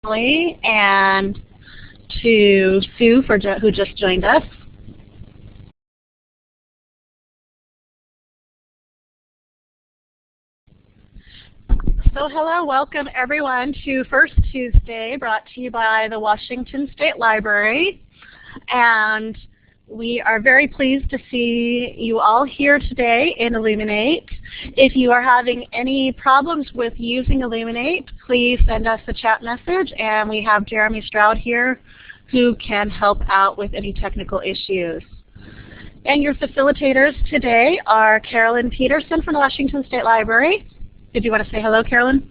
Emily and to Sue who just joined us. So hello, welcome everyone to First Tuesday, brought to you by the Washington State Library. And we are very pleased to see you all here today in Illuminate. If you are having any problems with using Illuminate, please send us a chat message, and we have Jeremy Stroud here who can help out with any technical issues. And your facilitators today are Carolyn Peterson from the Washington State Library. Did you want to say hello, Carolyn?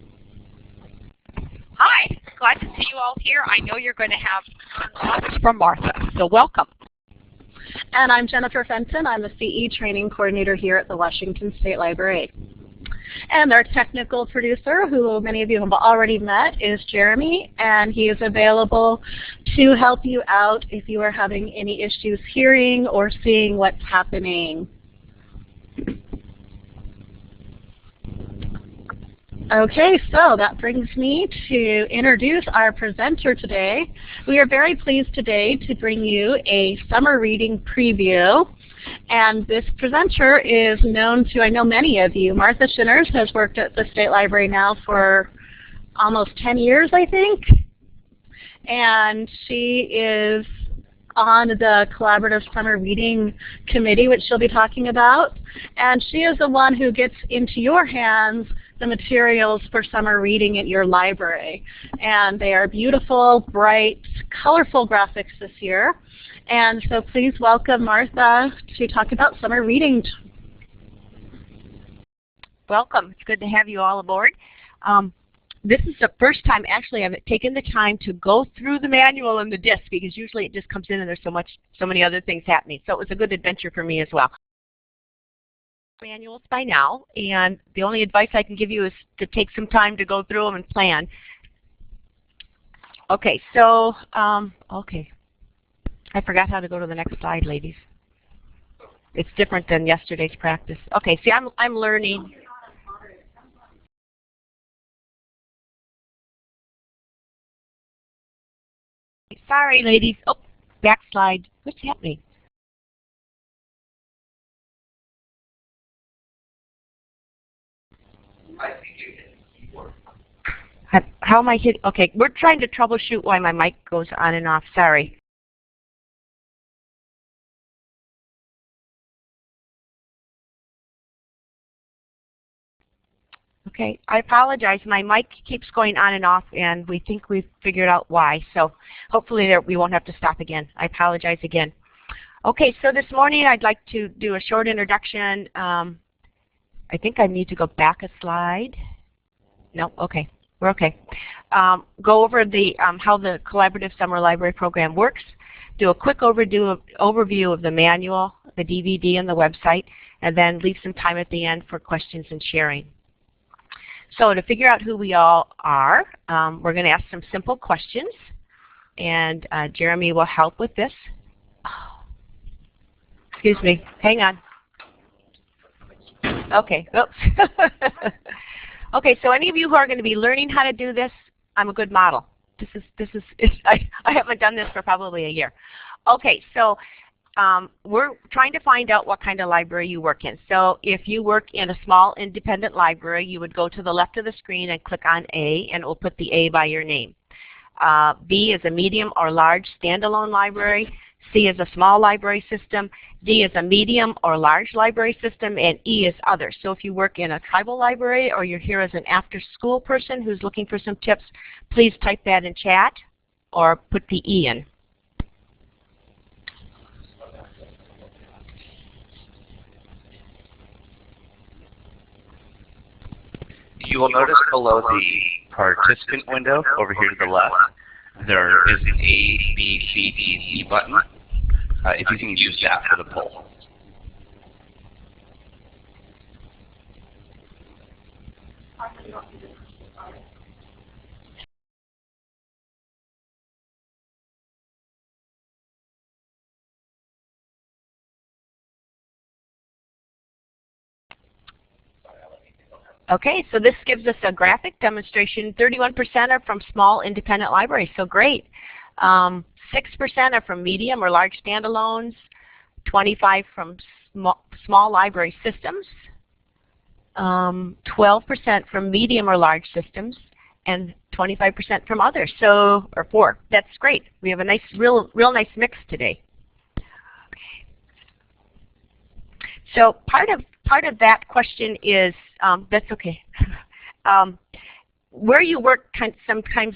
Hi, glad to see you all here. I know you're going to have talks from Martha, so welcome. And I'm Jennifer Fenton. I'm the CE Training Coordinator here at the Washington State Library. And our technical producer, who many of you have already met, is Jeremy, and he is available to help you out if you are having any issues hearing or seeing what's happening. Okay, so that brings me to introduce our presenter today. We are very pleased today to bring you a summer reading preview. And this presenter is known to, I know, many of you. Martha Shinners has worked at the State Library now for almost 10 years, I think. And she is on the Collaborative Summer Reading Committee, which she'll be talking about. And she is the one who gets into your hands the materials for summer reading at your library. And they are beautiful, bright, colorful graphics this year. And so please welcome Martha to talk about summer reading. Welcome. It's good to have you all aboard. This is the first time actually I've taken the time to go through the manual and the disc, because usually it just comes in and there's so many other things happening. So it was a good adventure for me as well. Manuals by now, and the only advice I can give you is to take some time to go through them and plan. Okay, so okay, I forgot how to go to the next slide, ladies. It's different than yesterday's practice. Okay, see, I'm learning. Sorry, ladies. Oh, back slide. What's happening? How am I hitting? Okay, we're trying to troubleshoot why my mic goes on and off. Sorry. Okay, I apologize. My mic keeps going on and off, and we think we've figured out why. So hopefully we won't have to stop again. I apologize again. Okay, so this morning I'd like to do a short introduction. I think I need to go back a slide. No, okay. We're okay. Go over the how the Collaborative Summer Library Program works, do a quick overview of the manual, the DVD, and the website, and then leave some time at the end for questions and sharing. So to figure out who we all are, we're going to ask some simple questions, and Jeremy will help with this. Oh, excuse me. Hang on. Okay. Oops. Okay, so any of you who are going to be learning how to do this, I'm a good model. I haven't done this for probably a year. Okay, so we're trying to find out what kind of library you work in. So if you work in a small independent library, you would go to the left of the screen and click on A, and it will put the A by your name. B is a medium or large standalone library. C is a small library system. D is a medium or large library system, and E is other. So if you work in a tribal library or you're here as an after-school person who's looking for some tips, please type that in chat or put the E in. You will notice below the participant window over here to the left, there is an A, B, C, D, E button. If you can use that for the poll. Okay, so this gives us a graphic demonstration. 31% are from small independent libraries, so great. 6% are from medium or large standalones, 25% from small library systems, 12% from medium or large systems, and 25% from others. So, or 4. That's great. We have a nice, real nice mix today. So part of that question is, that's okay. Where you work can sometimes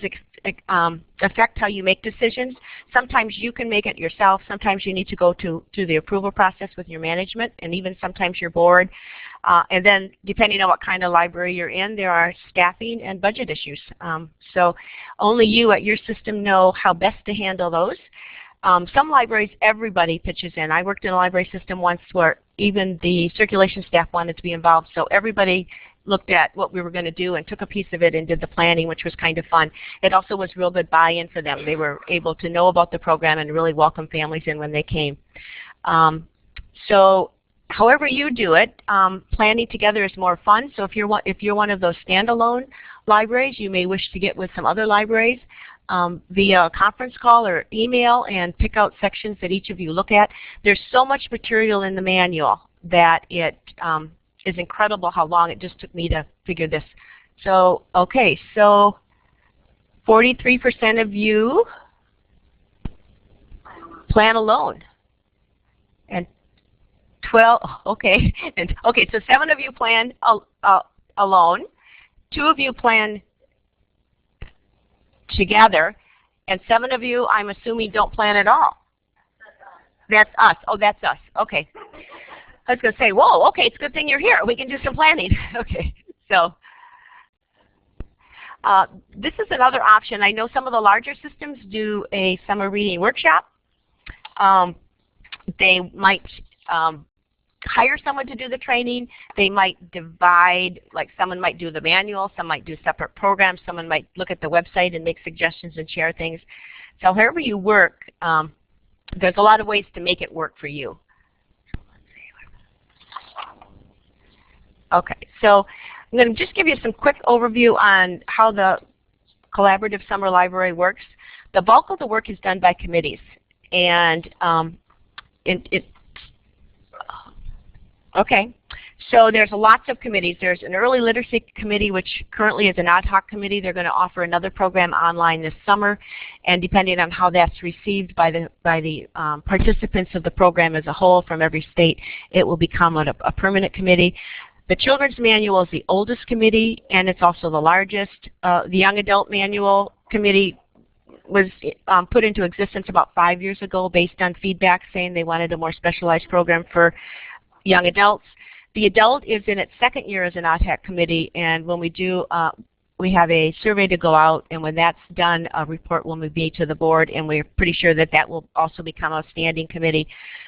affect how you make decisions. Sometimes you can make it yourself. Sometimes you need to go through the approval process with your management, and even sometimes your board. And then depending on what kind of library you're in, there are staffing and budget issues. So only you at your system know how best to handle those. Some libraries, everybody pitches in. I worked in a library system once where even the circulation staff wanted to be involved, so everybody looked at what we were going to do and took a piece of it and did the planning, which was kind of fun. It also was real good buy-in for them. They were able to know about the program and really welcome families in when they came. So however you do it, planning together is more fun. So if you're one of those standalone libraries, you may wish to get with some other libraries via conference call or email and pick out sections that each of you look at. There's so much material in the manual that it is incredible how long it just took me to figure this. So, okay, so 43% of you plan alone. And 12, okay, and okay, so 7 of you plan alone, 2 of you plan together, and 7 of you, I'm assuming, don't plan at all. That's us. Oh, that's us. Okay. I was going to say, whoa, okay, it's a good thing you're here. We can do some planning. Okay, so this is another option. I know some of the larger systems do a summer reading workshop. They might hire someone to do the training. They might divide, like someone might do the manual, some might do separate programs, someone might look at the website and make suggestions and share things. So however you work, there's a lot of ways to make it work for you. Okay, so I'm going to just give you some quick overview on how the collaborative summer library works. The bulk of the work is done by committees, and okay, so there's lots of committees. There's an early literacy committee, which currently is an ad hoc committee. They're going to offer another program online this summer, and depending on how that's received by the participants of the program as a whole from every state, it will become a permanent committee. The Children's Manual is the oldest committee, and it's also the largest. The Young Adult Manual Committee was put into existence about 5 years ago based on feedback saying they wanted a more specialized program for young adults. The adult is in its 2nd year as an OTAC committee, and when we do, we have a survey to go out, and when that's done, a report will be to the board, and we're pretty sure that that will also become a standing committee.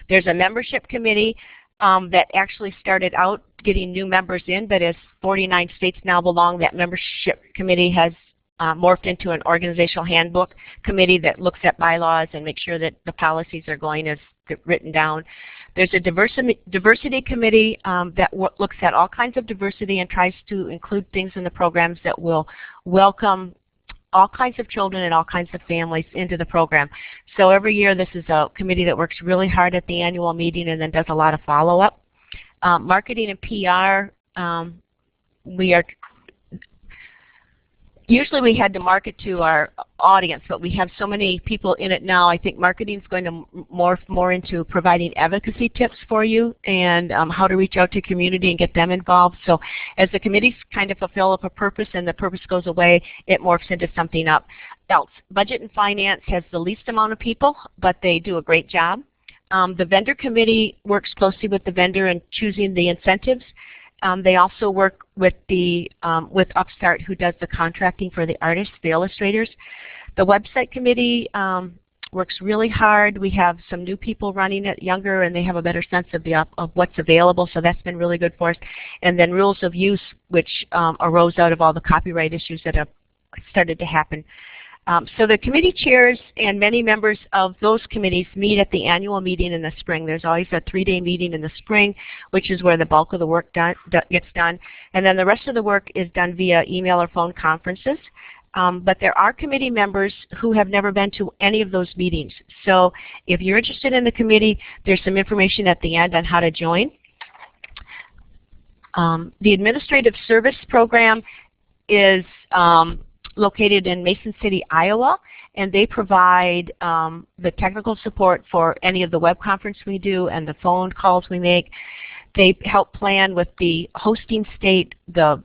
There's a membership committee that actually started out getting new members in, but as 49 states now belong, that membership committee has morphed into an organizational handbook committee that looks at bylaws and makes sure that the policies are going as written down. There's a diversity committee that looks at all kinds of diversity and tries to include things in the programs that will welcome all kinds of children and all kinds of families into the program. So every year this is a committee that works really hard at the annual meeting and then does a lot of follow-up. Marketing and PR, usually we had to market to our audience, but we have so many people in it now. I think marketing is going to morph more into providing advocacy tips for you and how to reach out to community and get them involved. So as the committees kind of fulfill up a purpose and the purpose goes away, it morphs into something else. Budget and finance has the least amount of people, but they do a great job. The vendor committee works closely with the vendor in choosing the incentives. They also work with with Upstart, who does the contracting for the artists, the illustrators. The website committee works really hard. We have some new people running it, younger, and they have a better sense of what's available, so that's been really good for us. And then rules of use, which arose out of all the copyright issues that have started to happen. So the committee chairs and many members of those committees meet at the annual meeting in the spring. There's always a 3-day meeting in the spring, which is where the bulk of the work gets done. And then the rest of the work is done via email or phone conferences. But there are committee members who have never been to any of those meetings. So if you're interested in the committee, there's some information at the end on how to join. The Administrative Service Program is located in Mason City, Iowa, and they provide the technical support for any of the web conference we do and the phone calls we make. They help plan with the hosting state the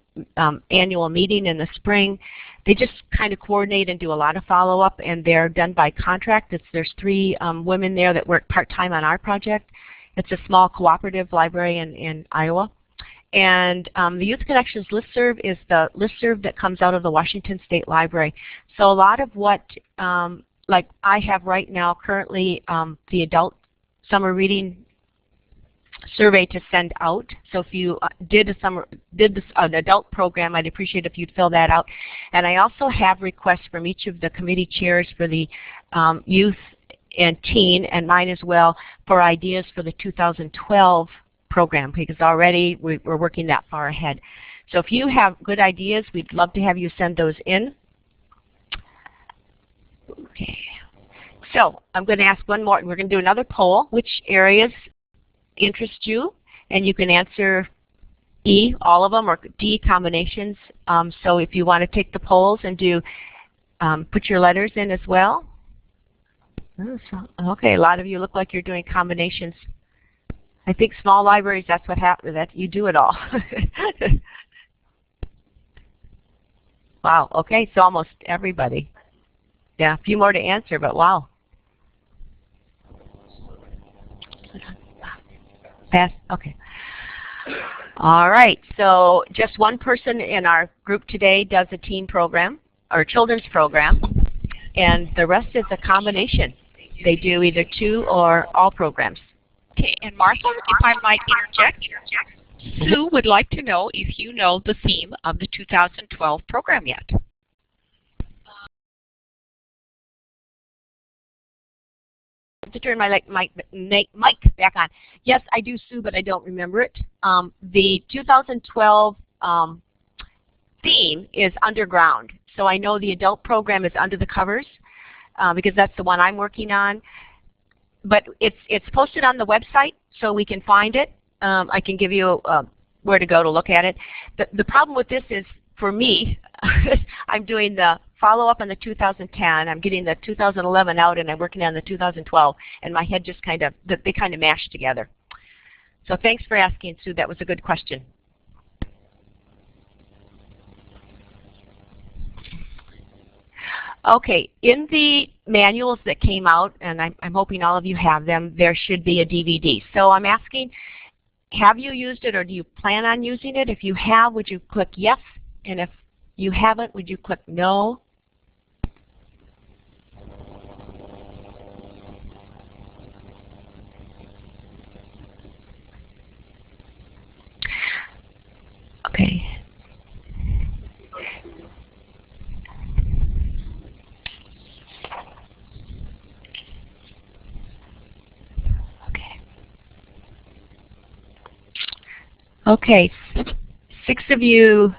annual meeting in the spring. They just kind of coordinate and do a lot of follow-up, and they're done by contract. There's 3 women there that work part-time on our project. It's a small cooperative library in Iowa. And the Youth Connections listserv is the listserv that comes out of the Washington State Library. So a lot of what, like I have right now currently, the adult summer reading survey to send out. So if you did an adult program, I'd appreciate if you'd fill that out. And I also have requests from each of the committee chairs for the youth and teen, and mine as well, for ideas for the 2012 program, because already we're working that far ahead. So if you have good ideas, we'd love to have you send those in. Okay. So I'm going to ask one more. We're going to do another poll. Which areas interest you? And you can answer E, all of them, or D, combinations. So if you want to take the polls and do, put your letters in as well. Okay, a lot of you look like you're doing combinations. I think small libraries, that's what happens, that you do it all. Wow, okay, so almost everybody. Yeah, a few more to answer, but wow. Pass, okay. All right, so just one person in our group today does a teen program, or children's program, and the rest is a combination. They do either 2 or all programs. Okay, and Martha, if I might interject, Sue would like to know if you know the theme of the 2012 program yet. To turn my mic back on. Yes, I do, Sue, but I don't remember it. The 2012 theme is underground. So I know the adult program is under the covers because that's the one I'm working on. But it's posted on the website, so we can find it. I can give you where to go to look at it. The problem with this is, for me, I'm doing the follow-up on the 2010. I'm getting the 2011 out, and I'm working on the 2012. And my head just they kind of mash together. So thanks for asking, Sue. That was a good question. Okay, in the manuals that came out, and I'm hoping all of you have them, there should be a DVD. So I'm asking, have you used it or do you plan on using it? If you have, would you click yes? And if you haven't, would you click no? Okay. Okay, 6 of you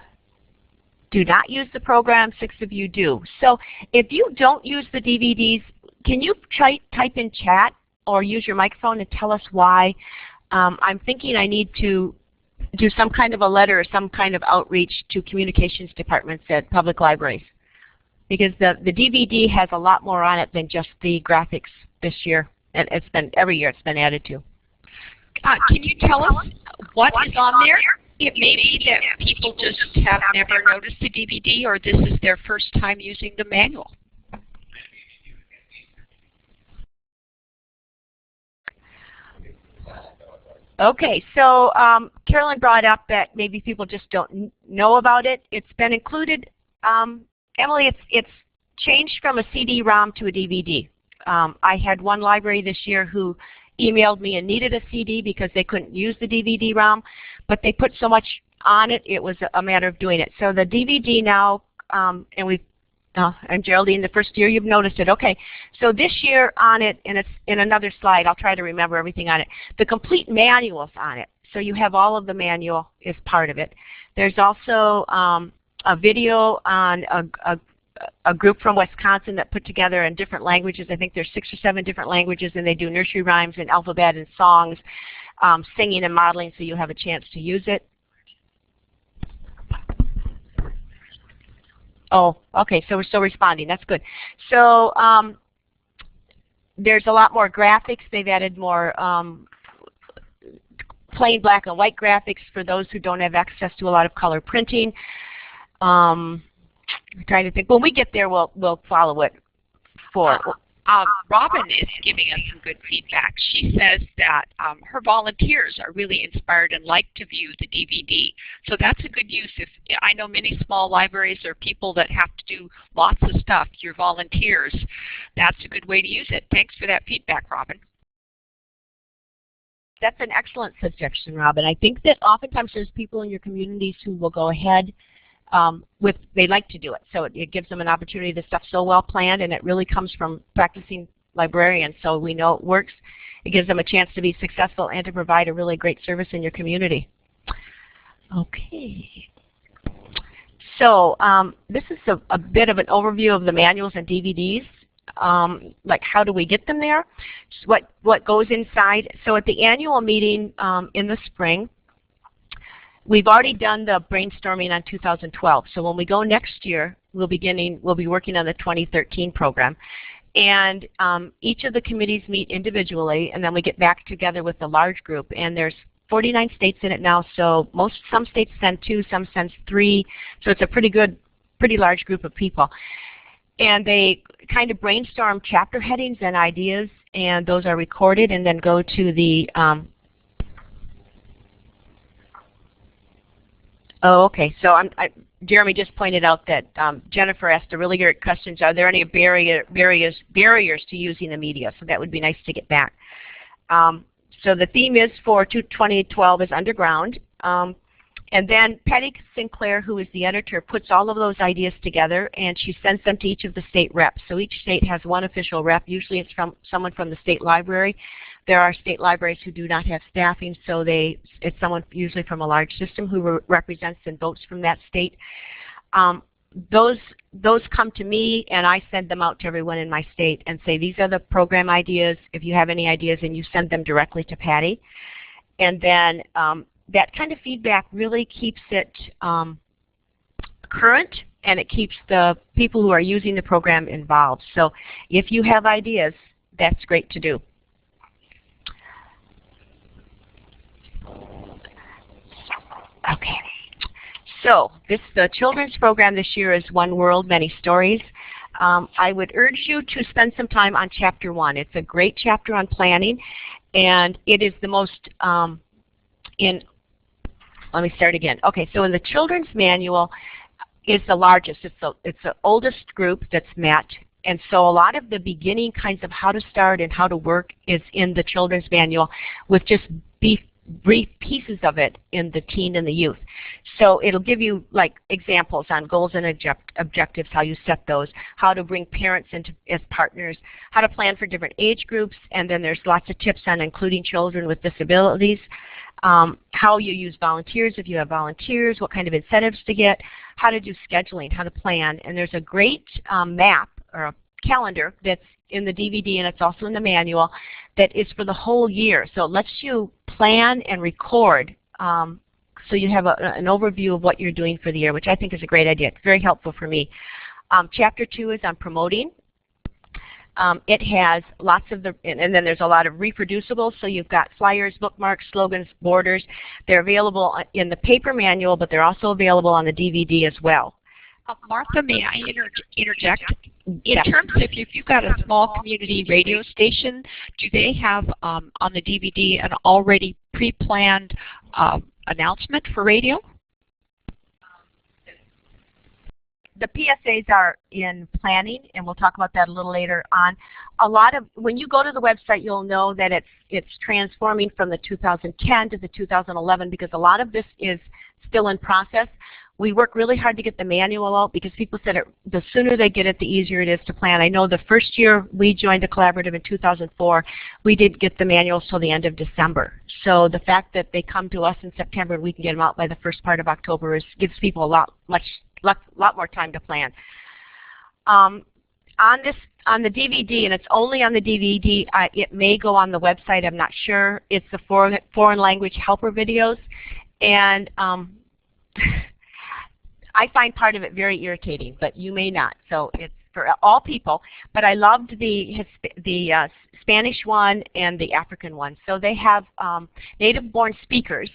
do not use the program, 6 of you do. So if you don't use the DVDs, can you type in chat or use your microphone and tell us why? I'm thinking I need to do some kind of a letter or some kind of outreach to communications departments at public libraries, because the DVD has a lot more on it than just the graphics this year. And it's been, every year it's been added to. Can you tell us what is on there? It may be that people just have never noticed the DVD, or this is their first time using the manual. Okay, so Carolyn brought up that maybe people just don't know about it. It's been included. Emily, it's changed from a CD-ROM to a DVD. I had one library this year who emailed me and needed a CD because they couldn't use the DVD-ROM, but they put so much on it, it was a matter of doing it. So the DVD now, and And Geraldine, the first year you've noticed it. Okay, so this year on it, and it's in another slide, I'll try to remember everything on it. The complete manual's on it. So you have all of the manual is part of it. There's also a video on a group from Wisconsin that put together in different languages. I think there's 6 or 7 different languages, and they do nursery rhymes and alphabet and songs, singing and modeling, so you have a chance to use it. Oh, okay, so we're still responding. That's good. So there's a lot more graphics. They've added more plain black and white graphics for those who don't have access to a lot of color printing. I'm trying to think. When we get there, we'll follow it for. Robin is giving us some good feedback. She says that her volunteers are really inspired and like to view the DVD. So that's a good use. If I know many small libraries or people that have to do lots of stuff, your volunteers, that's a good way to use it. Thanks for that feedback, Robin. That's an excellent suggestion, Robin. I think that oftentimes there's people in your communities who will go ahead they like to do it. So it gives them an opportunity. The stuff's so well planned, and it really comes from practicing librarians, so we know it works. It gives them a chance to be successful and to provide a really great service in your community. Okay. So this is a bit of an overview of the manuals and DVDs. Like how do we get them there? What goes inside. So at the annual meeting in the spring, we've already done the brainstorming on 2012. So when we go next year, we'll be working on the 2013 program. And each of the committees meet individually, and then we get back together with the large group. And there's 49 states in it now, so some states send 2, some send 3. So it's a pretty large group of people. And they kind of brainstorm chapter headings and ideas, and those are recorded and then go to the oh, okay. So Jeremy just pointed out that Jennifer asked a really great question. Are there any barriers to using the media? So that would be nice to get back. So the theme is for 2012 is underground. And then Patty Sinclair, who is the editor, puts all of those ideas together, and she sends them to each of the state reps. So each state has one official rep. Usually it's from someone from the state library. There are state libraries who do not have staffing, so it's someone usually from a large system who represents and votes from that state. Those come to me, and I send them out to everyone in my state and say, these are the program ideas. If you have any ideas, and you send them directly to Patty. And then that kind of feedback really keeps it current, and it keeps the people who are using the program involved. So if you have ideas, that's great to do. Okay. So the children's program this year is One World, Many Stories. I would urge you to spend some time on Chapter 1. It's a great chapter on planning, and it is the most let me start again. Okay, so in the children's manual is the largest. It's the oldest group that's met, and so a lot of the beginning kinds of how to start and how to work is in the children's manual, with just brief pieces of it in the teen and the youth. So it'll give you like examples on goals and objectives, how you set those, how to bring parents into as partners, how to plan for different age groups, and then there's lots of tips on including children with disabilities, how you use volunteers if you have volunteers, what kind of incentives to get, how to do scheduling, how to plan. And there's a great map or a calendar that's in the DVD, and it's also in the manual, that is for the whole year. So it lets you plan and record so you have an overview of what you're doing for the year, which I think is a great idea. It's very helpful for me. Chapter 2 is on promoting. It has lots of and then there's a lot of reproducibles. So you've got flyers, bookmarks, slogans, borders. They're available in the paper manual, but they're also available on the DVD as well. Martha, may I interject? In terms of if you've got a small community radio station, do they have on the DVD an already pre-planned announcement for radio? The PSAs are in planning, and we'll talk about that a little later on. When you go to the website, you'll know that it's transforming from the 2010 to the 2011, because a lot of this is still in process. we work really hard to get the manual out because people said the sooner they get it, the easier it is to plan. I know the first year we joined the collaborative in 2004, we didn't get the manuals till the end of December. So the fact that they come to us in September and we can get them out by the first part of October gives people a lot more time to plan. On the DVD, and it's only on the DVD, it may go on the website, I'm not sure. It's the foreign language helper videos, and I find part of it very irritating, but you may not. So it's for all people. But I loved the Spanish one and the African one. So they have native-born speakers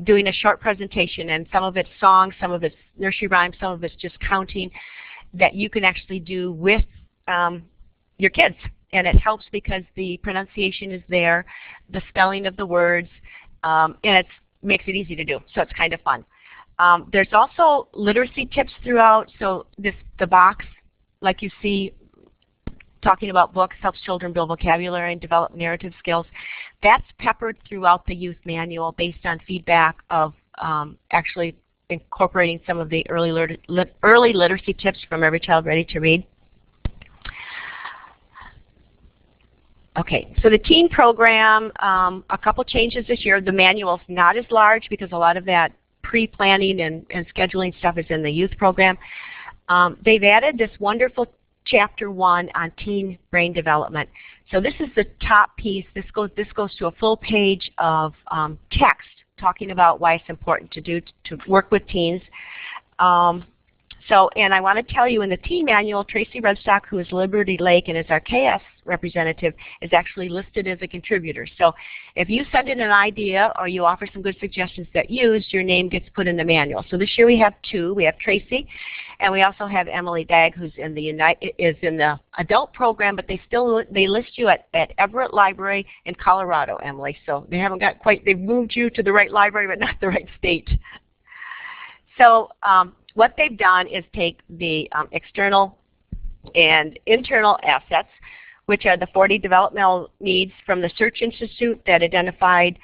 doing a short presentation, and some of it's songs, some of it's nursery rhymes, some of it's just counting that you can actually do with your kids. And it helps because the pronunciation is there, the spelling of the words, and it makes it easy to do. So it's kind of fun. There's also literacy tips throughout. So the box, like you see, talking about books, helps children build vocabulary and develop narrative skills. That's peppered throughout the youth manual based on feedback of actually incorporating some of the early literacy tips from Every Child Ready to Read. Okay, so the teen program, a couple changes this year. The manual's not as large because a lot of that pre-planning and scheduling stuff is in the youth program. They've added this wonderful Chapter 1 on teen brain development. So this is the top piece. This goes to a full page of text talking about why it's important to work with teens. And I want to tell you, in the teen manual, Tracy Redstock, who is Liberty Lake and is our KS representative, is actually listed as a contributor. So if you send in an idea or you offer some good suggestions that your name gets put in the manual. So this year we have two. We have Tracy, and we also have Emily Dagg, who's in the adult program, but they list you at Everett Library in Colorado, Emily. So they haven't got they've moved you to the right library, but not the right state. So what they've done is take the external and internal assets, which are the 40 developmental needs from the Search Institute that identified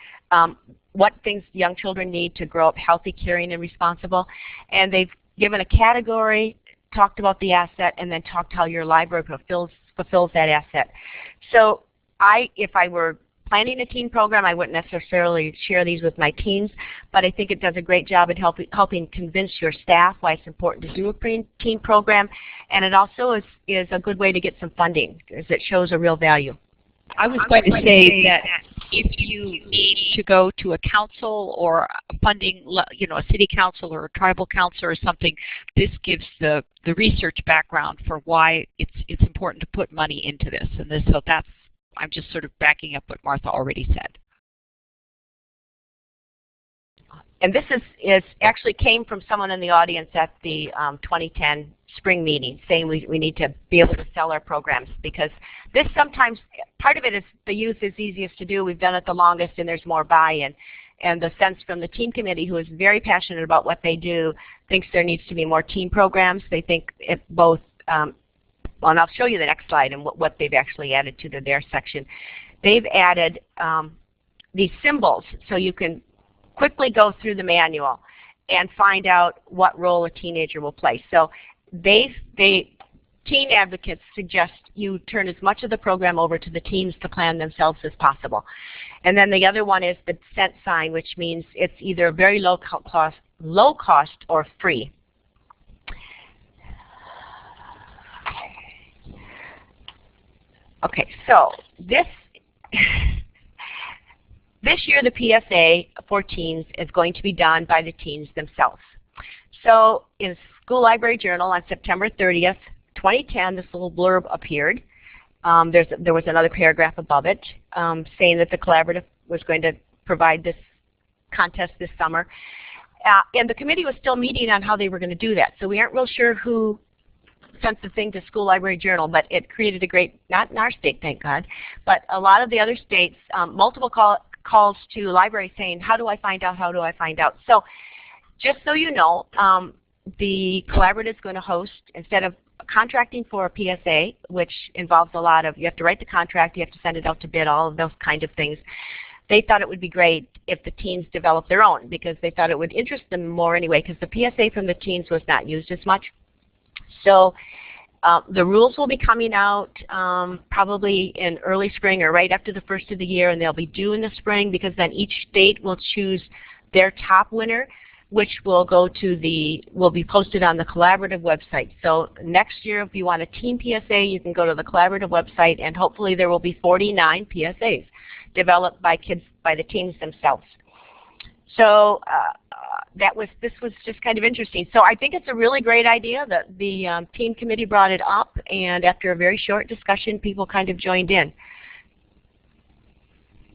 what things young children need to grow up healthy, caring, and responsible. And they've given a category, talked about the asset, and then talked how your library fulfills that asset. So if I were planning a teen program, I wouldn't necessarily share these with my teens, but I think it does a great job at helping convince your staff why it's important to do a teen program, and it also is a good way to get some funding because it shows a real value. I was going to say that if you need to go to a council or funding, a city council or a tribal council or something, this gives the research background for why it's important to put money into this. And so I'm just sort of backing up what Martha already said. And this is actually came from someone in the audience at the 2010 spring meeting saying we need to be able to sell our programs, because this sometimes, part of it is the youth is easiest to do. We've done it the longest and there's more buy-in. And the sense from the team committee, who is very passionate about what they do, thinks there needs to be more team programs. They think it both, and I'll show you the next slide and what they've actually added to their section. They've added these symbols so you can quickly go through the manual and find out what role a teenager will play. So teen advocates suggest you turn as much of the program over to the teens to plan themselves as possible. And then the other one is the cent sign, which means it's either very low cost or free. Okay, so this year the PSA for teens is going to be done by the teens themselves. So in School Library Journal on September 30th, 2010, this little blurb appeared. There was another paragraph above it saying that the collaborative was going to provide this contest this summer. And the committee was still meeting on how they were going to do that. So we aren't real sure who sent the thing to School Library Journal, but it created a great, not in our state, thank God, but a lot of the other states, multiple calls to libraries saying, how do I find out, how do I find out? So just so you know, the collaborative is going to host, instead of contracting for a PSA, which involves a lot of, you have to write the contract, you have to send it out to bid, all of those kind of things. they thought it would be great if the teens developed their own, because they thought it would interest them more anyway, because the PSA from the teens was not used as much. So the rules will be coming out probably in early spring or right after the first of the year, and they'll be due in the spring, because then each state will choose their top winner, which will will be posted on the collaborative website. So next year, if you want a teen PSA, you can go to the collaborative website, and hopefully there will be 49 PSAs developed by the teens themselves. So this was just kind of interesting. So I think it's a really great idea that the team committee brought it up, and after a very short discussion, people kind of joined in.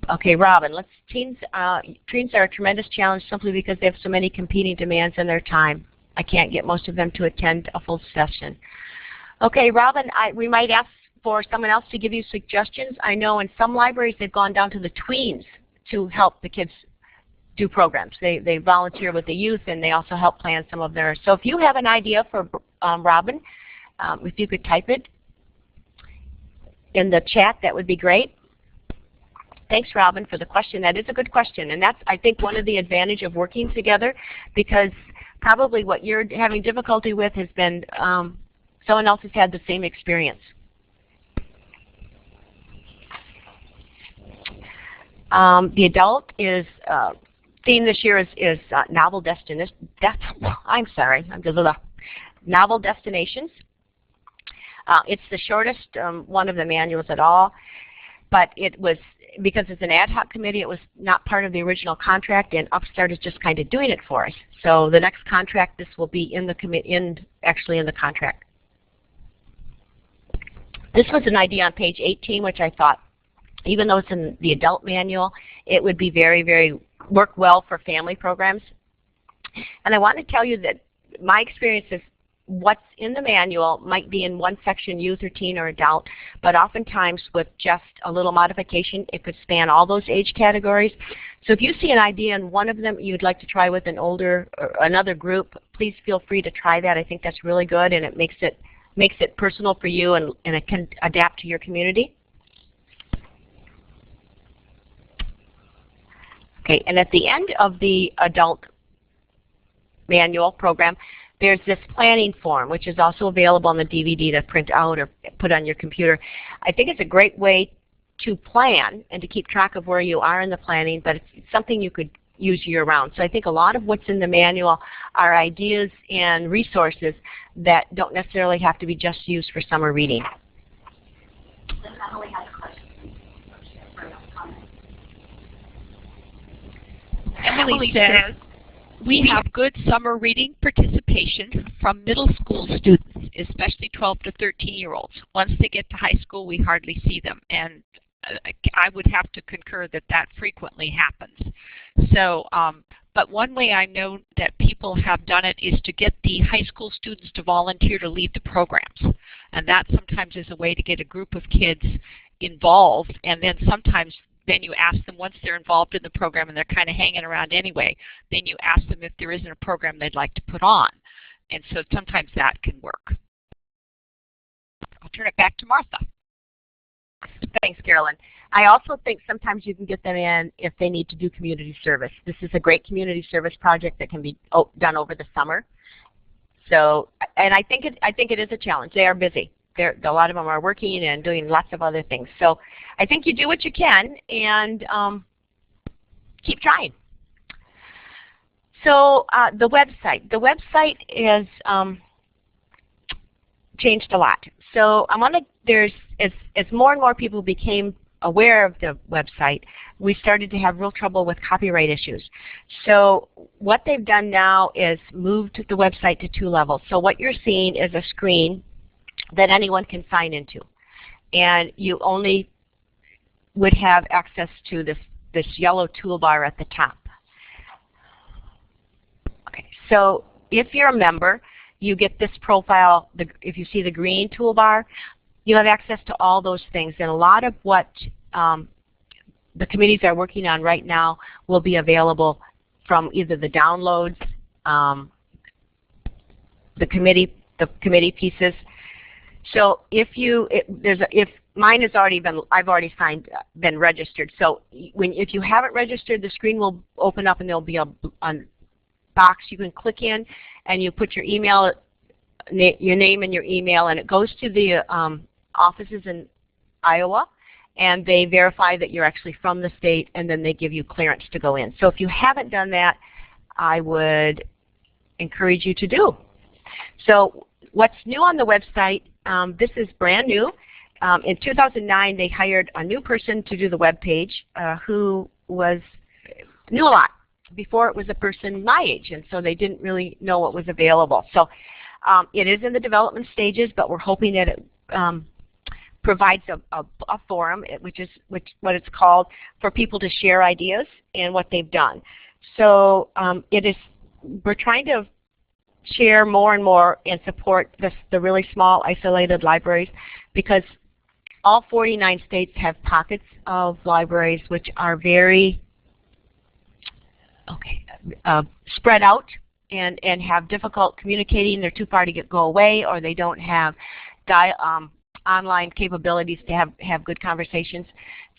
Okay, Robin, teens are a tremendous challenge simply because they have so many competing demands in their time. I can't get most of them to attend a full session. Okay, Robin, we might ask for someone else to give you suggestions. I know in some libraries they've gone down to the tweens to help the kids do programs. They volunteer with the youth, and they also help plan some of their. So if you have an idea for Robin, if you could type it in the chat, that would be great. Thanks, Robin, for the question. That is a good question, and that's, I think, one of the advantages of working together, because probably what you're having difficulty with has been someone else has had the same experience. The adult theme this year is novel destinations. Novel destinations. It's the shortest one of the manuals at all, but it was, because it's an ad hoc committee, it was not part of the original contract, and Upstart is just kind of doing it for us. So the next contract, this will be in the actually in the contract. This was an idea on page 18, which I thought, even though it's in the adult manual, it would be work well for family programs. And I want to tell you that my experience is what's in the manual might be in one section, youth or teen or adult, but oftentimes with just a little modification, it could span all those age categories. So if you see an idea in one of them you'd like to try with an older or another group, please feel free to try that. I think that's really good, and it makes it personal for you, and it can adapt to your community. Okay, and at the end of the adult manual program, there's this planning form, which is also available on the DVD to print out or put on your computer. I think it's a great way to plan and to keep track of where you are in the planning, but it's something you could use year-round. So I think a lot of what's in the manual are ideas and resources that don't necessarily have to be just used for summer reading. Emily says, we have good summer reading participation from middle school students, especially 12 to 13-year-olds. Once they get to high school, we hardly see them, and I would have to concur that that frequently happens. So, but one way I know that people have done it is to get the high school students to volunteer to lead the programs, and that sometimes is a way to get a group of kids involved, and then sometimes you ask them, once they're involved in the program and they're kind of hanging around anyway, then you ask them if there isn't a program they'd like to put on. And so sometimes that can work. I'll turn it back to Martha. Thanks, Carolyn. I also think sometimes you can get them in if they need to do community service. This is a great community service project that can be done over the summer. So, and I think it is a challenge. They are busy. A lot of them are working and doing lots of other things. So I think you do what you can, and keep trying. So the website is changed a lot. So as more and more people became aware of the website, we started to have real trouble with copyright issues. So what they've done now is moved the website to 2 levels. So what you're seeing is a screen that anyone can sign into, and you only would have access to this yellow toolbar at the top. Okay, so if you're a member, you get this profile. If you see the green toolbar, you have access to all those things, and a lot of what the committees are working on right now will be available from either the downloads, the committee pieces. So if mine has already been, I've already been registered. So if you haven't registered, the screen will open up and there'll be a box you can click in, and you put your email, your name and your email, and it goes to the offices in Iowa, and they verify that you're actually from the state, and then they give you clearance to go in. So if you haven't done that, I would encourage you to do. So what's new on the website, this is brand new. In 2009, they hired a new person to do the web page who knew a lot. Before, it was a person my age, and so they didn't really know what was available. So it is in the development stages, but we're hoping that it provides a forum, which is what it's called, for people to share ideas and what they've done. So we're trying to share more and more and support the really small, isolated libraries, because all 49 states have pockets of libraries which are very spread out and have difficult communicating. They're too far to go away, or they don't have online capabilities to have good conversations.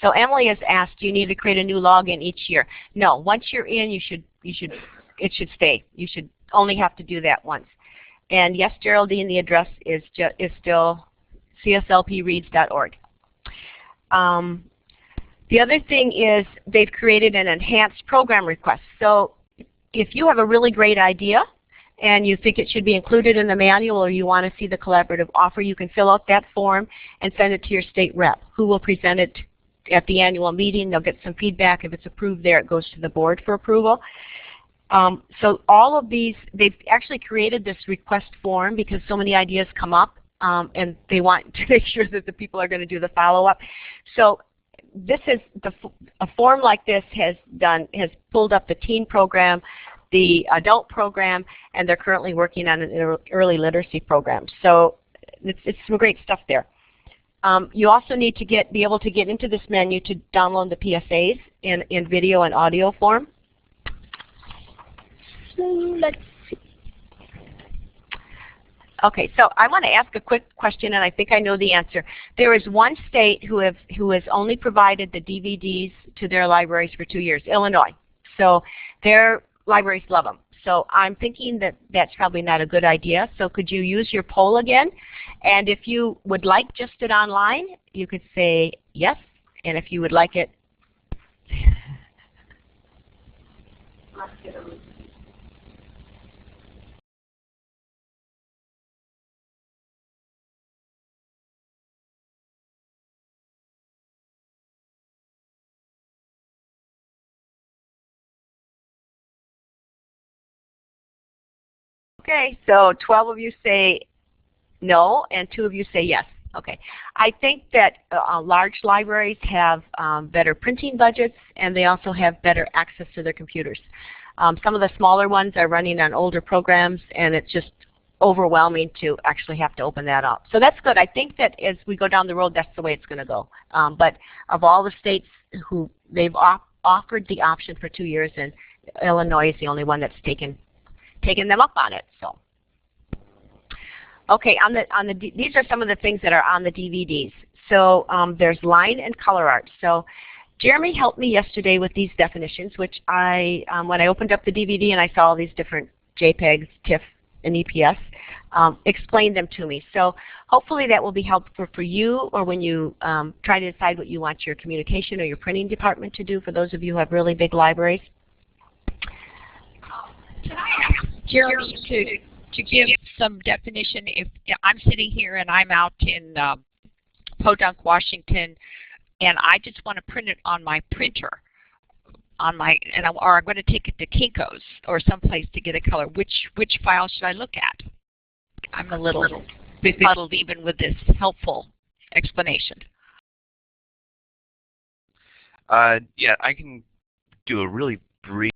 So Emily has asked, do you need to create a new login each year? No. Once you're in, it should stay. You should only have to do that once. And yes, Geraldine, the address is still cslpreads.org. The other thing is they've created an enhanced program request. So if you have a really great idea and you think it should be included in the manual, or you want to see the collaborative offer, you can fill out that form and send it to your state rep, who will present it at the annual meeting. They'll get some feedback. If it's approved there, it goes to the board for approval. So all of these, they've actually created this request form because so many ideas come up, and they want to make sure that the people are going to do the follow-up. So this is a form like this has pulled up the teen program, the adult program, and they're currently working on an early literacy program. So it's some great stuff there. You also need to be able to get into this menu to download the PSAs in video and audio form. So let's see. Okay, so I want to ask a quick question, and I think I know the answer. There is one state who has only provided the DVDs to their libraries for 2 years, Illinois. So their libraries love them. So I'm thinking that that's probably not a good idea. So could you use your poll again? And if you would like just it online, you could say yes. And if you would like it, okay, so 12 of you say no, and 2 of you say yes. Okay. I think that large libraries have better printing budgets, and they also have better access to their computers. Some of the smaller ones are running on older programs, and it's just overwhelming to actually have to open that up. So that's good. I think that as we go down the road, that's the way it's going to go. But of all the states who they've offered the option for 2 years, and Illinois is the only one that's taken them up on it. So, okay, these are some of the things that are on the DVDs. So there's line and color art. So Jeremy helped me yesterday with these definitions, which when I opened up the DVD and I saw all these different JPEGs, TIFF, and EPS, explained them to me. So hopefully that will be helpful for you, or when you try to decide what you want your communication or your printing department to do, for those of you who have really big libraries. Can I ask Jeremy to give some definition? If I'm sitting here and I'm out in Podunk, Washington, and I just want to print it on my printer, or I'm going to take it to Kinko's or someplace to get a color, which file should I look at? I'm a little befuddled even with this helpful explanation. Yeah, I can do a really brief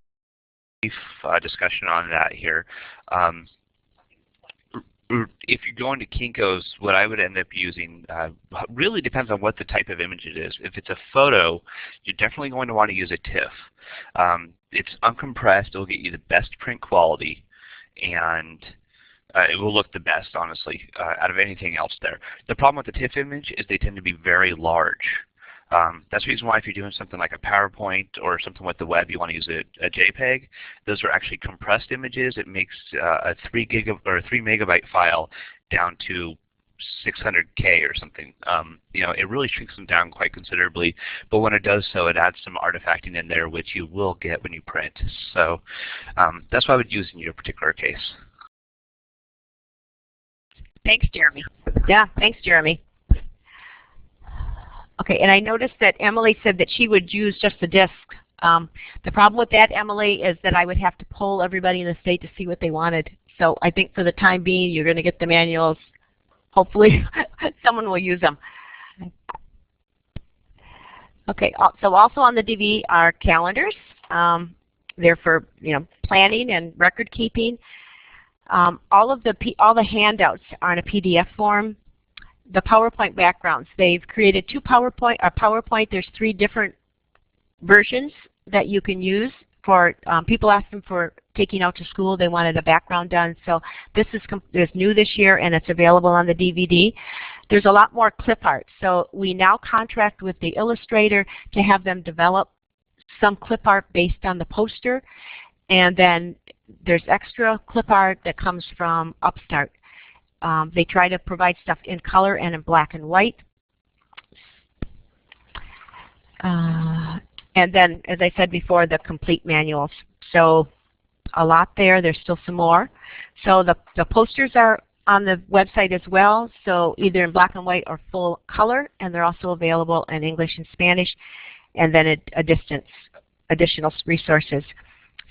discussion on that here. If you're going to Kinko's, what I would end up using really depends on what the type of image it is. If it's a photo, you're definitely going to want to use a TIFF. It's uncompressed. It'll get you the best print quality, and It will look the best, honestly, out of anything else there. The problem with the TIFF image is they tend to be very large. That's the reason why if you're doing something like a PowerPoint or something with the web, you want to use a JPEG. Those are actually compressed images. It makes a 3 megabyte file down to 600K or something. You know, it really shrinks them down quite considerably, but when it does so, it adds some artifacting in there, which you will get when you print. So that's what I would use in your particular case. Thanks, Jeremy. Yeah, thanks, Jeremy. Okay, and I noticed that Emily said that she would use just the disk. The problem with that, Emily, is that I would have to poll everybody in the state to see what they wanted. So I think for the time being, you're going to get the manuals. Hopefully, someone will use them. Okay, so also on the DV are calendars. They're for planning and record keeping. All the handouts are in a PDF form. The PowerPoint backgrounds, they've created two PowerPoint. There's 3 different versions that you can use for people asked them for taking out to school. They wanted a background done. So this is new this year, and it's available on the DVD. There's a lot more clip art. So we now contract with the illustrator to have them develop some clip art based on the poster. And then there's extra clip art that comes from Upstart. They try to provide stuff in color and in black and white. And then, as I said before, the complete manuals. So a lot there. There's still some more. So the posters are on the website as well, so either in black and white or full color, and they're also available in English and Spanish, and then additional resources.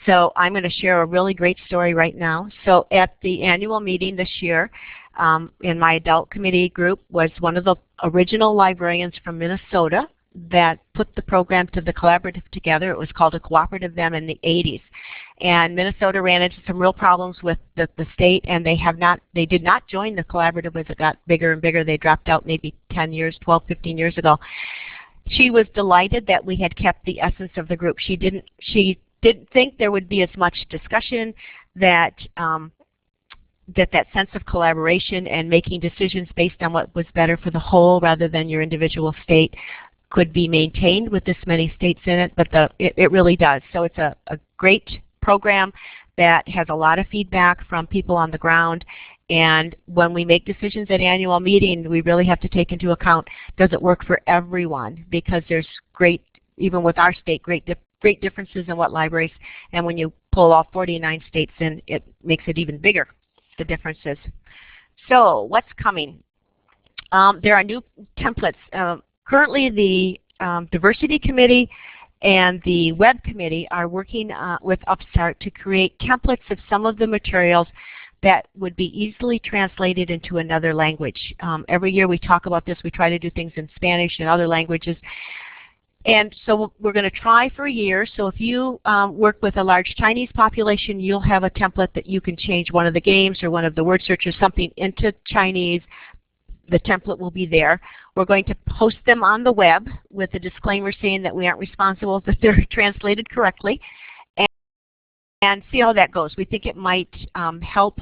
So I'm going to share a really great story right now. So at the annual meeting this year, in my adult committee group was one of the original librarians from Minnesota that put the program to the collaborative together. It was called a cooperative then in the 80s. And Minnesota ran into some real problems with the state, and they did not join the collaborative as it got bigger and bigger. They dropped out maybe 12, 15 years ago. She was delighted that we had kept the essence of the group. She didn't think there would be as much discussion, that sense of collaboration and making decisions based on what was better for the whole rather than your individual state could be maintained with this many states in it, but it really does. So it's a great program that has a lot of feedback from people on the ground, and when we make decisions at annual meeting, we really have to take into account, does it work for everyone? Because there's even with our state, great differences in what libraries, and when you pull all 49 states in, it makes it even bigger, the differences. So what's coming? There are new templates. Currently the Diversity Committee and the Web Committee are working with Upstart to create templates of some of the materials that would be easily translated into another language. Every year we talk about this. We try to do things in Spanish and other languages. And so we're going to try for a year. So if you work with a large Chinese population, you'll have a template that you can change one of the games or one of the word searches, something into Chinese. The template will be there. We're going to post them on the web with a disclaimer saying that we aren't responsible if they're translated correctly, and see how that goes. We think it might help,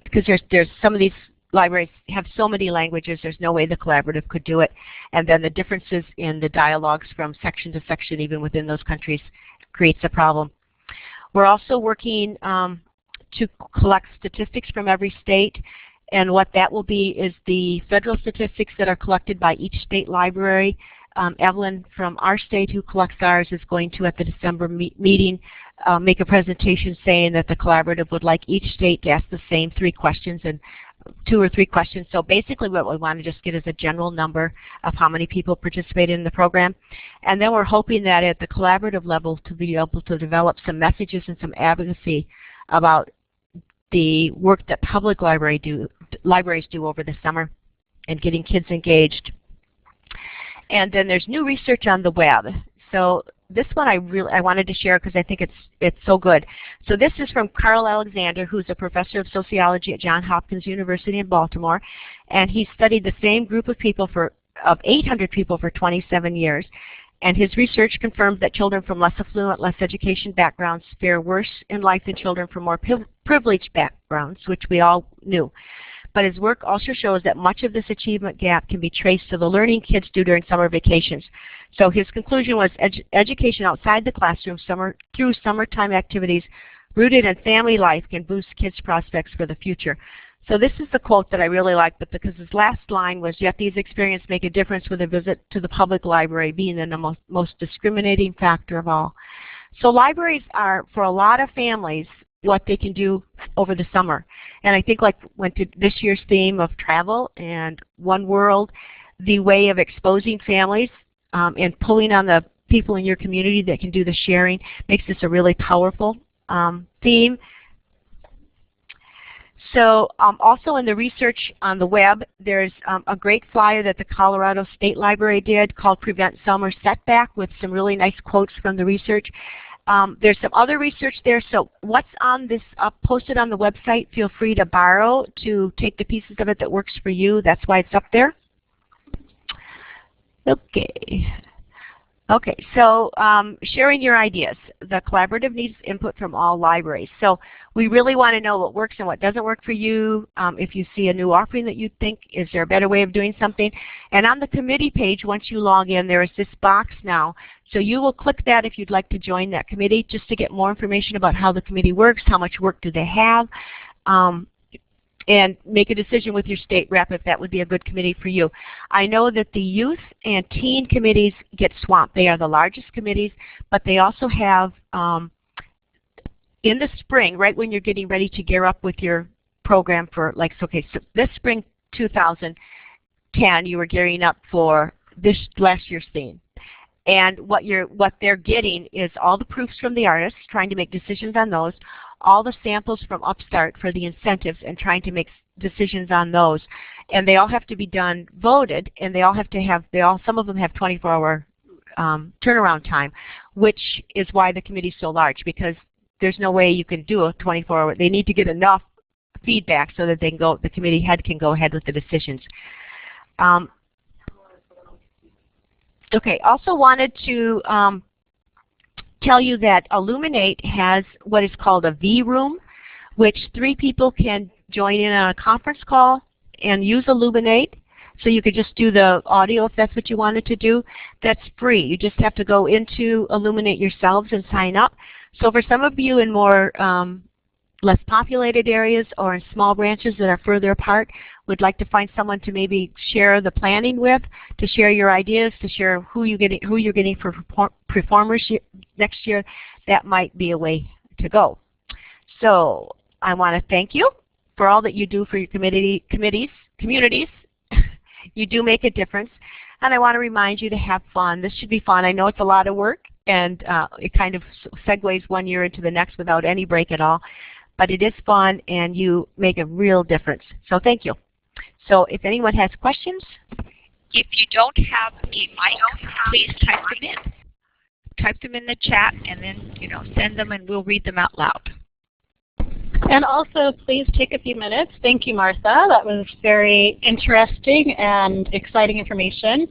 because there's some of these libraries have so many languages, there's no way the collaborative could do it. And then the differences in the dialogues from section to section, even within those countries, creates a problem. We're also working to collect statistics from every state. And what that will be is the federal statistics that are collected by each state library. Evelyn from our state, who collects ours, is going to, at the December meeting, make a presentation saying that the collaborative would like each state to ask the same 3 questions, and 2 or 3 questions. So basically what we want to just get is a general number of how many people participate in the program. And then we're hoping that at the collaborative level to be able to develop some messages and some advocacy about the work that public libraries do over the summer and getting kids engaged. And then there's new research on the web. So this one I wanted to share because I think it's so good. So this is from Carl Alexander, who's a professor of sociology at Johns Hopkins University in Baltimore, and he studied the same group of people of 800 people for 27 years. And his research confirms that children from less affluent, less education backgrounds fare worse in life than children from more privileged backgrounds, which we all knew. But his work also shows that much of this achievement gap can be traced to the learning kids do during summer vacations. So his conclusion was education outside the classroom through summertime activities rooted in family life can boost kids' prospects for the future. So this is the quote that I really like, but because his last line was, yet these experiences make a difference with a visit to the public library being the most discriminating factor of all. So libraries are, for a lot of families, what they can do over the summer. And I think, like went to this year's theme of travel and One World, the way of exposing families and pulling on the people in your community that can do the sharing makes this a really powerful theme. So also in the research on the web, there's a great flyer that the Colorado State Library did called Prevent Summer Setback with some really nice quotes from the research. There's some other research there, so what's on this posted on the website, feel free to borrow to take the pieces of it that works for you. That's why it's up there. Okay, so sharing your ideas. The collaborative needs input from all libraries. So we really want to know what works and what doesn't work for you. If you see a new offering that you think, is there a better way of doing something? And on the committee page, once you log in, there is this box now. So you will click that if you'd like to join that committee, just to get more information about how the committee works, how much work do they have, and make a decision with your state rep if that would be a good committee for you. I know that the youth and teen committees get swamped. They are the largest committees, but they also have, in the spring, right when you're getting ready to gear up with your program for, like, okay, so this spring 2010, you were gearing up for this last year's theme. And what they're getting is all the proofs from the artists, trying to make decisions on those, all the samples from Upstart for the incentives and trying to make decisions on those. And they all have to be done voted, and they all have to have, some of them have 24-hour turnaround time, which is why the committee is so large, because there's no way you can do a 24-hour. They need to get enough feedback so that they can go, the committee head can go ahead with the decisions. Okay, also wanted to tell you that Illuminate has what is called a V room, which 3 people can join in on a conference call and use Illuminate. So you could just do the audio if that's what you wanted to do. That's free. You just have to go into Illuminate yourselves and sign up. So for some of you in more less populated areas or in small branches that are further apart, would like to find someone to maybe share the planning with, to share your ideas, to share who you're getting for performers next year, that might be a way to go. So I want to thank you for all that you do for your communities. You do make a difference. And I want to remind you to have fun. This should be fun. I know it's a lot of work, and it kind of segues one year into the next without any break at all. But it is fun, and you make a real difference. So thank you. So if anyone has questions. If you don't have a mic, please type them in. Type them in the chat, and then send them, and we'll read them out loud. And also, please take a few minutes. Thank you, Martha. That was very interesting and exciting information.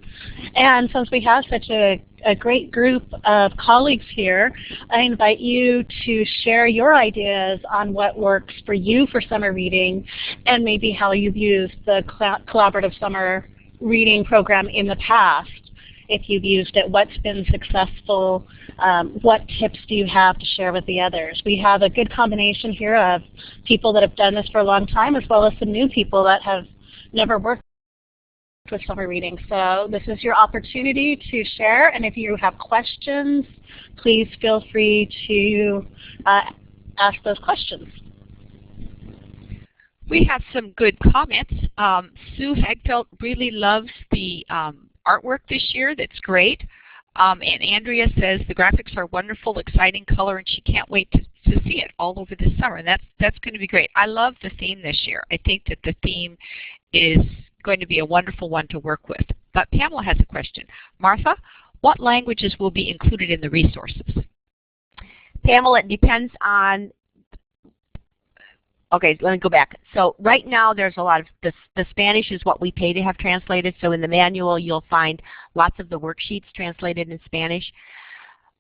And since we have such a great group of colleagues here, I invite you to share your ideas on what works for you for summer reading and maybe how you've used the collaborative summer reading program in the past. If you've used it, what's been successful, what tips do you have to share with the others? We have a good combination here of people that have done this for a long time, as well as some new people that have never worked with summer reading. So this is your opportunity to share, and if you have questions, please feel free to ask those questions. We have some good comments. Sue Hagfeld really loves the artwork this year. That's great. And Andrea says the graphics are wonderful, exciting color, and she can't wait to see it all over the summer. And that's going to be great. I love the theme this year. I think that the theme is going to be a wonderful one to work with. But Pamela has a question. Martha, what languages will be included in the resources? Pamela, it depends on. Okay, let me go back. So right now there's a lot of, the Spanish is what we pay to have translated. So in the manual you'll find lots of the worksheets translated in Spanish.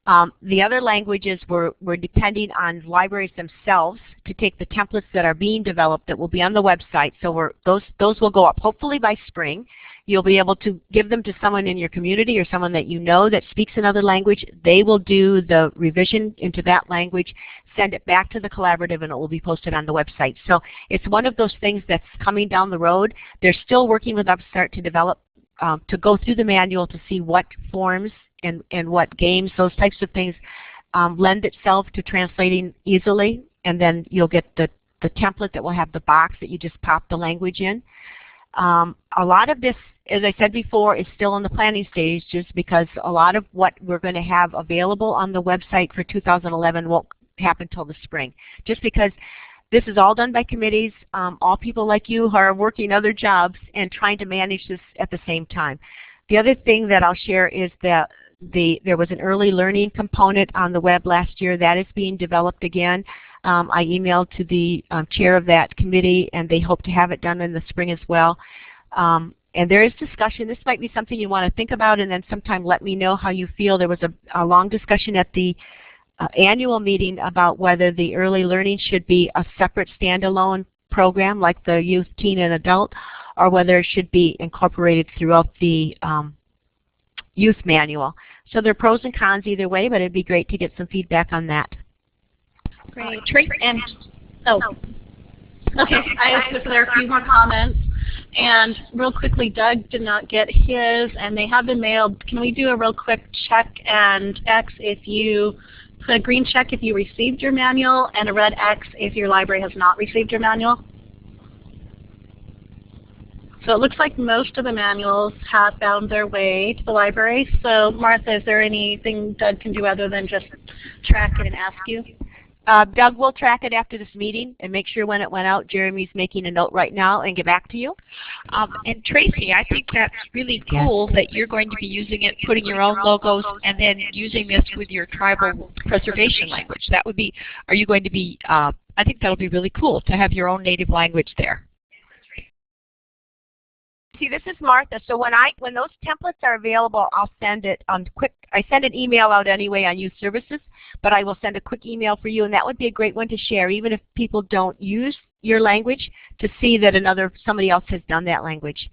The other languages we're depending on libraries themselves to take the templates that are being developed that will be on the website. So those will go up hopefully by spring. You'll be able to give them to someone in your community or someone that you know that speaks another language. They will do the revision into that language, send it back to the collaborative, and it will be posted on the website. So it's one of those things that's coming down the road. They're still working with Upstart to develop, to go through the manual to see what forms and what games, those types of things, lend itself to translating easily. And then you'll get the template that will have the box that you just pop the language in. A lot of this, as I said before, is still in the planning stage just because a lot of what we're going to have available on the website for 2011 won't happen until the spring. Just because this is all done by committees, all people like you who are working other jobs and trying to manage this at the same time. The other thing that I'll share is that there was an early learning component on the web last year. That is being developed again. I emailed to the chair of that committee, and they hope to have it done in the spring as well. And there is discussion. This might be something you want to think about, and then sometime let me know how you feel. There was a long discussion at the annual meeting about whether the early learning should be a separate standalone program like the youth, teen, and adult, or whether it should be incorporated throughout the youth manual. So there are pros and cons either way, but it'd be great to get some feedback on that. Great. And okay, there are a few more comments. And real quickly, Doug did not get his, and they have been mailed. Can we do a real quick check and X if you put a green check if you received your manual and a red X if your library has not received your manual? So it looks like most of the manuals have found their way to the library. So Martha, is there anything Doug can do other than just track it and ask you? Doug will track it after this meeting and make sure when it went out. Jeremy's making a note right now and get back to you. And Tracy, I think that's really cool that you're going to be using it, putting your own logos, and then using this with your tribal preservation language. That would be, are you going to be, I think that'll be really cool to have your own native language there. See, this is Martha. So when those templates are available, I'll send it I send an email out anyway on youth services, but I will send a quick email for you, and that would be a great one to share, even if people don't use your language, to see that somebody else has done that language.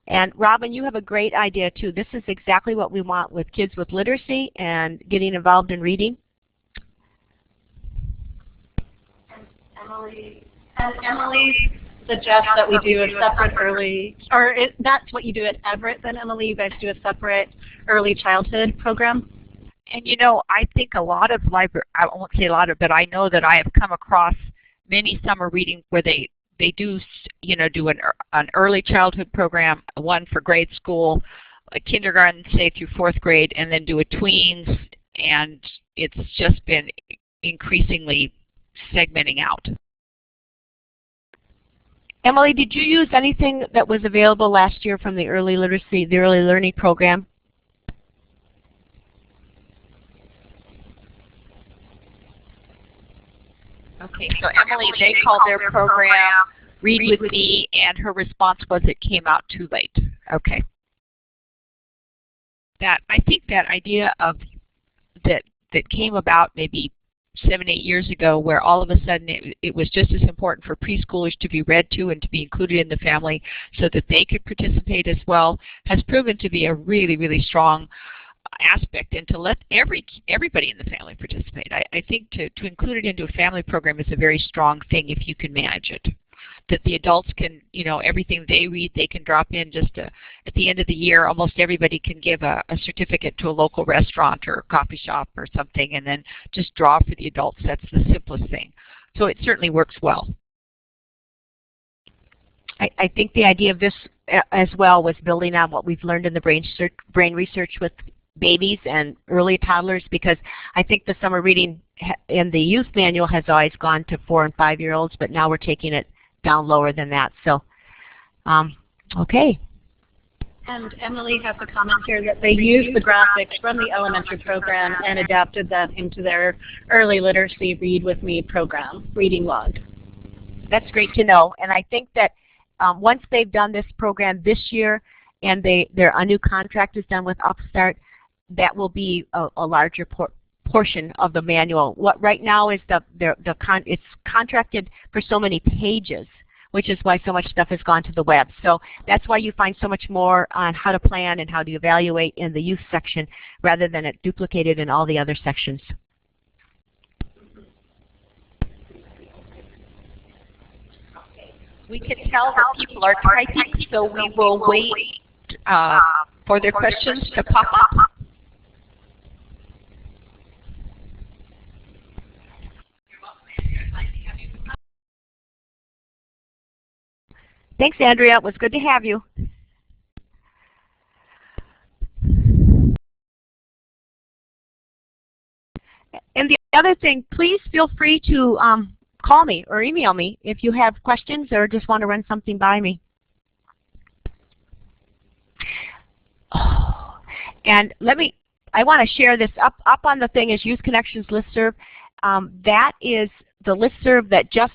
And Robin, you have a great idea too. This is exactly what we want with kids with literacy and getting involved in reading. Emily suggest that we do a separate early, or that's what you do at Everett then, Emily? You guys do a separate early childhood program? And you know, I think a lot of library, I won't say a lot of, but I know that I have come across many summer reading where they do, you know, do an early childhood program, one for grade school, a kindergarten, say through 4th grade, and then do a tweens, and it's just been increasingly segmenting out. Emily, did you use anything that was available last year from the early literacy, the early learning program? Okay, so Emily, they called their program Read With Me, and her response was it came out too late. Okay. I think that idea of that came about maybe 7, 8 years ago, where all of a sudden it was just as important for preschoolers to be read to and to be included in the family so that they could participate as well, has proven to be a really, really strong aspect, and to let everybody in the family participate. I think to include it into a family program is a very strong thing if you can manage it. That the adults can, you know, everything they read, they can drop in just at the end of the year. Almost everybody can give a certificate to a local restaurant or coffee shop or something, and then just draw for the adults. That's the simplest thing. So it certainly works well. I think the idea of this as well was building on what we've learned in the brain research with babies and early toddlers, because I think the summer reading in the youth manual has always gone to 4- and 5-year-olds, but now we're taking it down lower than that. So, okay. And Emily has a comment here that they used the graphics from the elementary program and adapted that into their early literacy Read With Me program, reading log. That's great to know. And I think that once they've done this program this year and a new contract is done with Upstart, that will be a larger portion of the manual. What right now is it's contracted for so many pages, which is why so much stuff has gone to the web. So that's why you find so much more on how to plan and how to evaluate in the youth section rather than it duplicated in all the other sections. We can tell that people are typing, so we will wait for their questions to pop up. Thanks, Andrea. It was good to have you. And the other thing, please feel free to call me or email me if you have questions or just want to run something by me. Oh, and I want to share this. Up on the thing is Youth Connections listserv. That is the listserv that just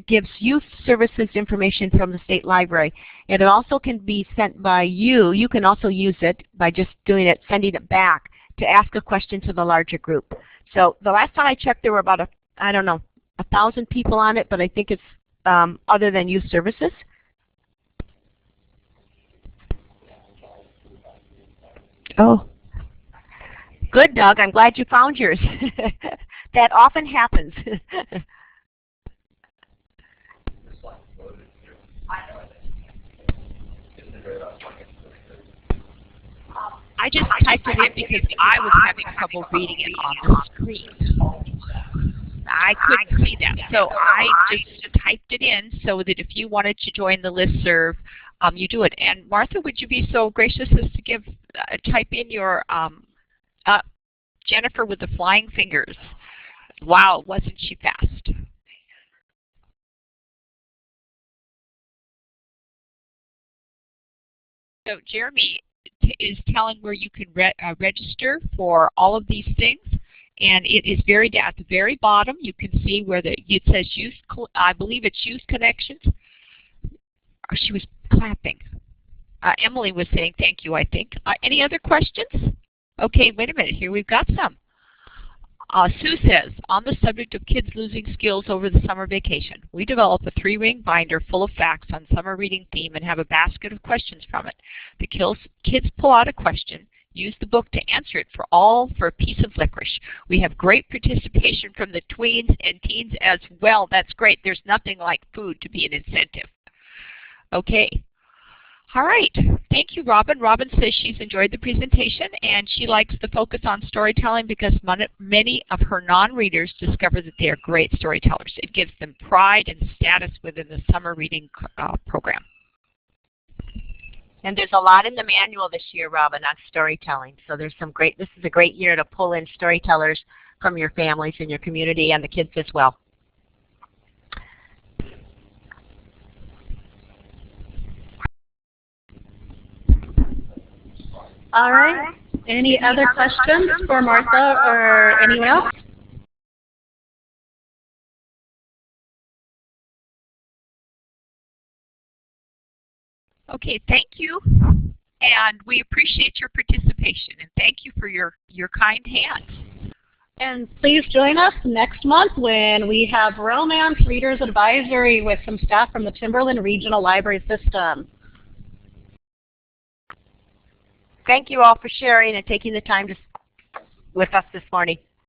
gives youth services information from the state library. And it also can be sent by you. You can also use it by just doing it, sending it back to ask a question to the larger group. So the last time I checked, there were about, I don't know, 1,000 people on it, but I think it's other than youth services. Oh, good, Doug. I'm glad you found yours. That often happens. I just typed it in because I was having trouble reading it on the screen. I couldn't see that, so I just typed it in so that if you wanted to join the listserv, you do it. And Martha, would you be so gracious as to type in your Jennifer with the flying fingers? Wow, wasn't she fast? So Jeremy is telling where you can register for all of these things, and it is at the very bottom. You can see where it says youth. I believe it's Youth Connections. She was clapping. Emily was saying thank you, I think. Any other questions? Okay, wait a minute. Here we've got some. Sue says, on the subject of kids losing skills over the summer vacation, we develop a 3-ring binder full of facts on summer reading theme and have a basket of questions from it. The kids pull out a question, use the book to answer it for a piece of licorice. We have great participation from the tweens and teens as well. That's great. There's nothing like food to be an incentive. Okay. All right. Thank you, Robin. Robin says she's enjoyed the presentation and she likes the focus on storytelling because many of her non-readers discover that they are great storytellers. It gives them pride and status within the summer reading program. And there's a lot in the manual this year, Robin, on storytelling. So there's this is a great year to pull in storytellers from your families and your community and the kids as well. All right. Any other questions for Martha or anyone else? Okay, thank you. And we appreciate your participation. And thank you for your kind hands. And please join us next month when we have Romance Readers Advisory with some staff from the Timberland Regional Library System. Thank you all for sharing and taking the time with us this morning.